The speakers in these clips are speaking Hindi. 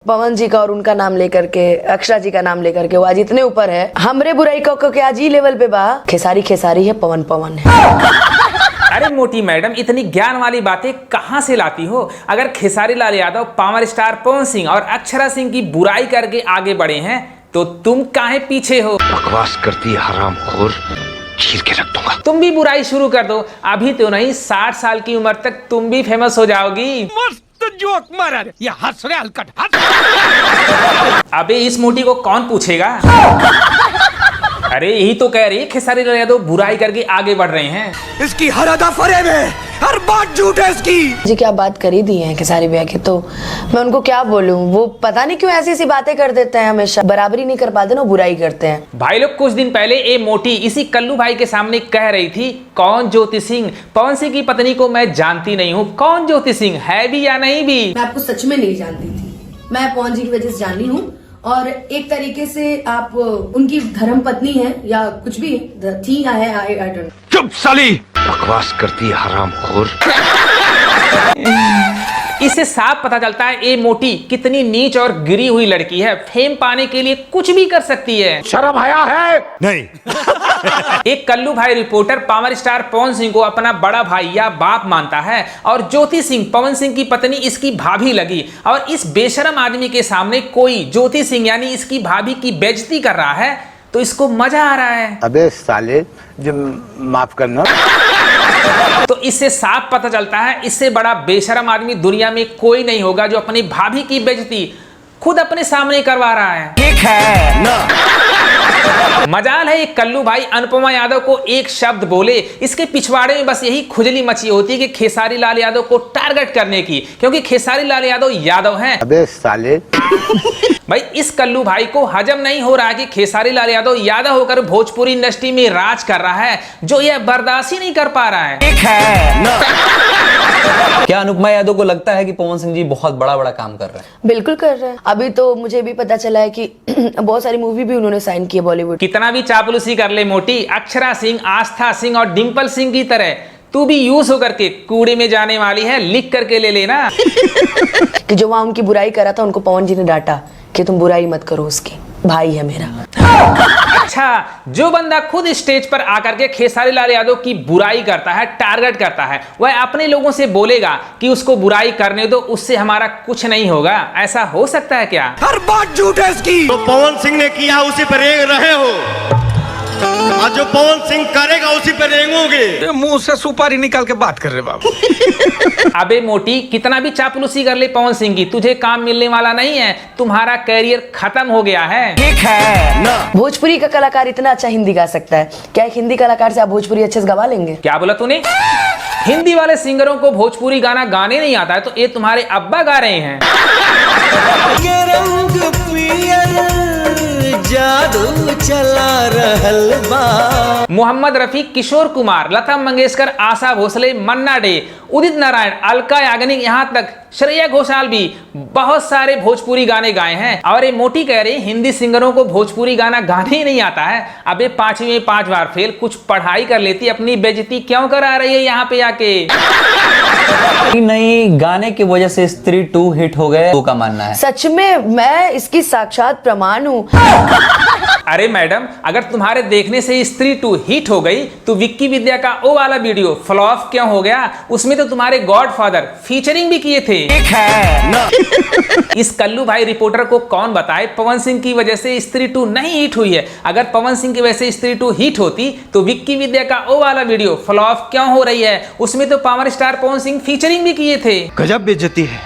पवन जी का और उनका नाम लेकर के, अक्षरा जी का नाम लेकर के वो आज इतने ऊपर है। हमरे बुराई को के आज ही लेवल पे बा। खेसारी खेसारी है, पवन पवन है। अरे मोटी मैडम, इतनी ज्ञान वाली बातें कहाँ से लाती हो? अगर खेसारी लाल यादव पावर स्टार पवन सिंह और अक्षरा सिंह की बुराई करके आगे बढ़े हैं तो तुम काहे पीछे हो? बकवास करती है हरामखोर, चीर के रख दूंगा। तुम भी बुराई शुरू कर दो, अभी तो नहीं 60 साल की उम्र तक तुम भी फेमस हो जाओगी। मस्त जोक मारा रे, ये हंस रहे हलकट हंस। अबे इस मोटी को कौन पूछेगा? अरे यही तो कह रही है खेसारी लाल यादव बुराई करके आगे बढ़ रहे हैं। इसकी हर अदा फरेब है, हर बात झूठ है इसकी। जी क्या बात करी दी है खेसारी भैया की, तो मैं उनको क्या बोलूं। वो पता नहीं क्यों ऐसी बातें कर देते हैं, हमेशा बराबरी नहीं कर पाते ना, बुराई करते हैं। भाई लोग कुछ दिन पहले ये मोटी इसी कल्लू भाई के सामने कह रही थी, कौन ज्योति सिंह, पवन सिंह की पत्नी को मैं जानती नहीं हूँ, कौन ज्योति सिंह है भी या नहीं भी? मैं आपको सच में नहीं जानती थी, मैं पवन जी की वजह से जानी हूँ और एक तरीके से आप उनकी धर्म पत्नी है या कुछ भी थी या है, आई डोंट नो। चुप साली, बकवास करती है हरामखोर। इससे साफ पता चलता है ये मोटी कितनी नीच और गिरी हुई लड़की है। फेम पाने के लिए कुछ भी कर सकती है। शर्म आया है? नहीं। एक कल्लू भाई reporter power star Pawan Singh को अपना बड़ा भाई या बाप मानता है और ज्योति सिंह पवन सिंह की पत्नी इसकी भाभी लगी, और इस बेशरम आदमी के सामने कोई ज्योति सिंह यानी इसकी भाभी की बेइज्जती कर रहा है तो इसको मजा आ रहा है। अबे साले, जब माफ करना। तो इससे साफ पता चलता है इससे बड़ा बेशरम आदमी दुनिया में कोई नहीं होगा जो अपनी भाभी की बेइज्जती खुद अपने सामने करवा रहा है। ठीक है ना? मजाल है एक कल्लू भाई अनुपमा यादव को एक शब्द बोले, इसके पिछवाड़े में बस यही खुजली मची होती है कि खेसारी लाल यादव को टारगेट करने की, क्योंकि खेसारी लाल यादव यादव हैं। अबे साले, भाई इस कल्लू भाई को हजम नहीं हो रहा है कि खेसारी लाल यादव यादव होकर भोजपुरी इंडस्ट्री में राज कर रहा है, जो यह बर्दाश्त ही नहीं कर पा रहा है। ठीक है ना? क्या अनुपमा यादव को लगता है कि पवन सिंह जी बहुत बड़ा काम कर रहे हैं? बिल्कुल कर रहे हैं। अभी तो मुझे भी पता चला है कि बहुत सारी मूवी भी उन्होंने साइन की है बॉलीवुड। कितना भी चापलूसी कर ले मोटी, अक्षरा सिंह, आस्था सिंह और डिंपल सिंह की तरह तू भी यूज होकर के कूड़े में जाने वाली है, लिख करके ले लेना। कि जो वहां उनकी बुराई करा था उनको पवन जी ने डांटा कि तुम बुराई मत करो, उसकी भाई है मेरा। अच्छा, जो बंदा खुद स्टेज पर आकर के खेसारी लाल यादव की बुराई करता है, टारगेट करता है, वह अपने लोगों से बोलेगा कि उसको बुराई करने दो, उससे हमारा कुछ नहीं होगा। ऐसा हो सकता है क्या? हर बात झूठ है इसकी। तो पवन सिंह ने किया उसी पर रेंग रहे हो, और जो पवन सिंह करेगा उसी पर रेंगोगे। मुंह से सुपारी निकाल के बात कर रहे बाबू। अबे मोटी, कितना भी चापलूसी कर ले पवन सिंह की, तुझे काम मिलने वाला नहीं है, तुम्हारा कैरियर खत्म हो गया है। ठीक है ना? भोजपुरी का कलाकार इतना अच्छा हिंदी गा सकता है, क्या एक हिंदी कलाकार से आप भोजपुरी अच्छे से गवा लेंगे? क्या बोला तूने? हिंदी वाले सिंगरों को भोजपुरी गाना गाने नहीं आता है तो ये तुम्हारे अब्बा गा रहे हैं। जादू चला रहल बा। मोहम्मद रफी, किशोर कुमार, लता मंगेशकर, आशा भोसले, मन्ना डे, उदित नारायण, अलका याग्निक, यहाँ तक श्रेया घोषाल भी बहुत सारे भोजपुरी गाने गाए हैं। और ये मोटी कह रही हिंदी सिंगरों को भोजपुरी गाना गाने ही नहीं आता है। अबे 5वीं में 5 बार फेल, कुछ पढ़ाई कर लेती, अपनी बेइज्जती क्यों करा रही है यहाँ पे आके? नहीं, गाने की वजह से स्त्री 2 हिट हो गए, तो का मानना है। सच में मैं इसकी साक्षात प्रमाण हूँ। अरे मैडम, अगर तुम्हारे देखने से स्त्री 2 हिट हो गई तो विक्की विद्या का वो वाला वीडियो फ्लॉप क्यों हो गया? उसमें तो तुम्हारे गॉडफादर फीचरिंग भी किए थे। ठीक है ना? इस कल्लू भाई रिपोर्टर को कौन बताए पवन सिंह की वजह से स्त्री 2 नहीं हिट हुई है। अगर पवन सिंह की वजह से स्त्री 2 हिट होती तो विक्की विद्या का वो वाला वीडियो फ्लॉप क्यों हो रही है? उसमें तो power star Pawan Singh featuring भी किए थे। गजब बेइज्जती है।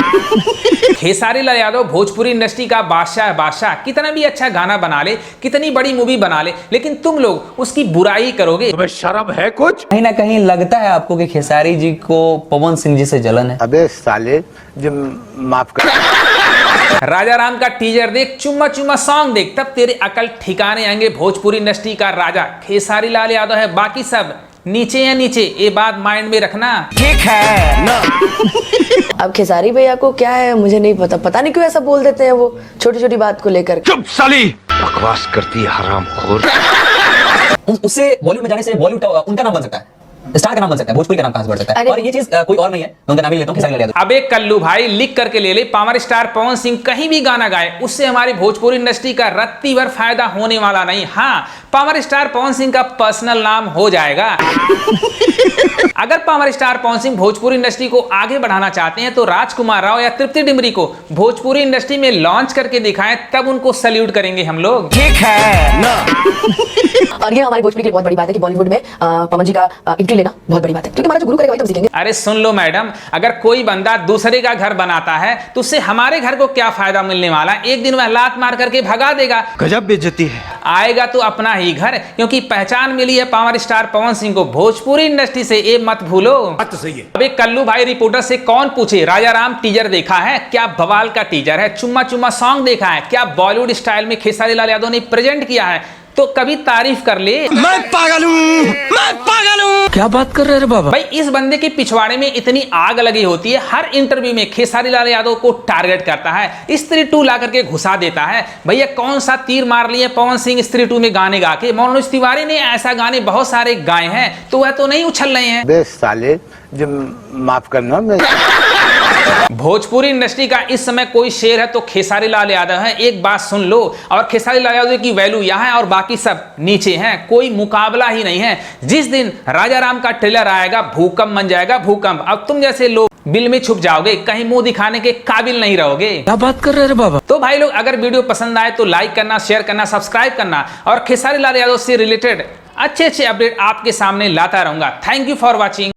खेसारी लाल यादव भोजपुरी इंडस्ट्री का बादशाह है, बादशाह। कितना भी अच्छा गाना बना ले, कितनी बड़ी मूवी बना ले, लेकिन तुम लोग उसकी बुराई करोगे। तुम्हें शर्म है कुछ? कहीं ना कहीं लगता है आपको कि खेसारी जी को पवन सिंह जी से जलन है? अबे साले, जब माफ कर। राजा राम का टीजर देख, चुम्मा चुम्मा सॉन्ग देख, तब तेरे अकल ठिकाने आएंगे। भोजपुरी इंडस्ट्री का राजा खेसारी लाल यादव है, बाकी सब नीचे या नीचे, ये बात माइंड में रखना। ठीक है ना? अब खेसारी भैया को क्या है मुझे नहीं पता, पता नहीं क्यों ऐसा बोल देते हैं वो छोटी छोटी बात को लेकर। चुप साली, बकवास करती है हरामखोर। उससे बॉलीवुड में जाने से बॉलीवुड उनका नाम बन सकता है। स्टार का नाम बन सकता है, भोजपुरी का नाम कहां से बढ़ सकता है? अरे- और ये चीज कोई और नहीं है, मैं उनका नाम ही लेता हूं, खेसारी लाल यादव। अबे कल्लू भाई, लिख करके ले ले, पावर स्टार पवन सिंह कहीं भी गाना गाए उससे हमारी भोजपुरी इंडस्ट्री का रत्ती भर फायदा होने वाला नहीं। हाँ, पावर स्टार पवन सिंह का पर्सनल नाम हो जाएगा। अगर power star Pawan Singh Bhojpuri industry को आगे बढ़ाना चाहते हैं तो राजकुमार राव या तृप्ति डिमरी को भोजपुरी इंडस्ट्री में लॉन्च करके दिखाएं, तब उनको सल्यूट करेंगे हम लोग। ठीक है ना। और ये हमारी भोजपुरी की बहुत बड़ी बात है कि बॉलीवुड में पवन जी का एंट्री लेना बहुत बड़ी बात है, क्योंकि हमारा जो गुरु करेगा वही तो हम सीखेंगे। अरे सुन लो मैडम, अगर कोई बंदा दूसरे का घर बनाता है तो उससे हमारे घर को क्या फायदा मिलने वाला? एक दिन वह लात मार करके भगा देगा, गजब बेइज्जती है। आएगा तो अपना ही घर, क्योंकि पहचान मिली है पावर स्टार पवन सिंह को भोजपुरी इंडस्ट्री से, ये मत भूलो। बात तो सही है। अबे कल्लू भाई, रिपोर्टर से कौन पूछे, राजा राम टीजर देखा है क्या? बवाल का टीजर है। चुम्मा चुम्मा सॉन्ग देखा है क्या? बॉलीवुड स्टाइल में खेसारी लाल यादव ने प्रेजेंट किया है, तो कभी तारीफ कर ले। मैं पागल हूँ, मैं पागल हूँ। क्या बात कर रहे रे बाबा? भाई इस बंदे के पिछवाड़े में इतनी आग लगी होती है, हर इंटरव्यू में खेसारी लाल यादव को टारगेट करता है, स्त्री 2 ला करके घुसा देता है। भैया कौन सा तीर मार लिए पवन सिंह स्त्री 2 में गाने गा के? मनोज तिवारी ने ऐसा गाने बहुत सारे गाए हैं, तो वह तो नहीं उछल रहे हैं। बे साले, जब माफ करना, मैं भोजपुरी इंडस्ट्री का इस समय कोई शेर है तो खेसारी लाल यादव है, एक बात सुन लो। और खेसारी लाल यादव की वैल्यू यहाँ है और बाकी सब नीचे हैं, कोई मुकाबला ही नहीं है। जिस दिन राजा राम का ट्रेलर आएगा, भूकंप बन जाएगा, भूकंप। अब तुम जैसे लोग बिल में छुप जाओगे, कहीं मुंह दिखाने के काबिल नहीं रहोगे। क्या बात कर रहे रे बाबा? तो भाई लोग, अगर वीडियो पसंद आए तो लाइक करना, शेयर करना, सब्सक्राइब करना, और खेसारी लाल यादव से रिलेटेड अच्छे अच्छे अपडेट आपके सामने लाता रहूंगा। Thank you for watching.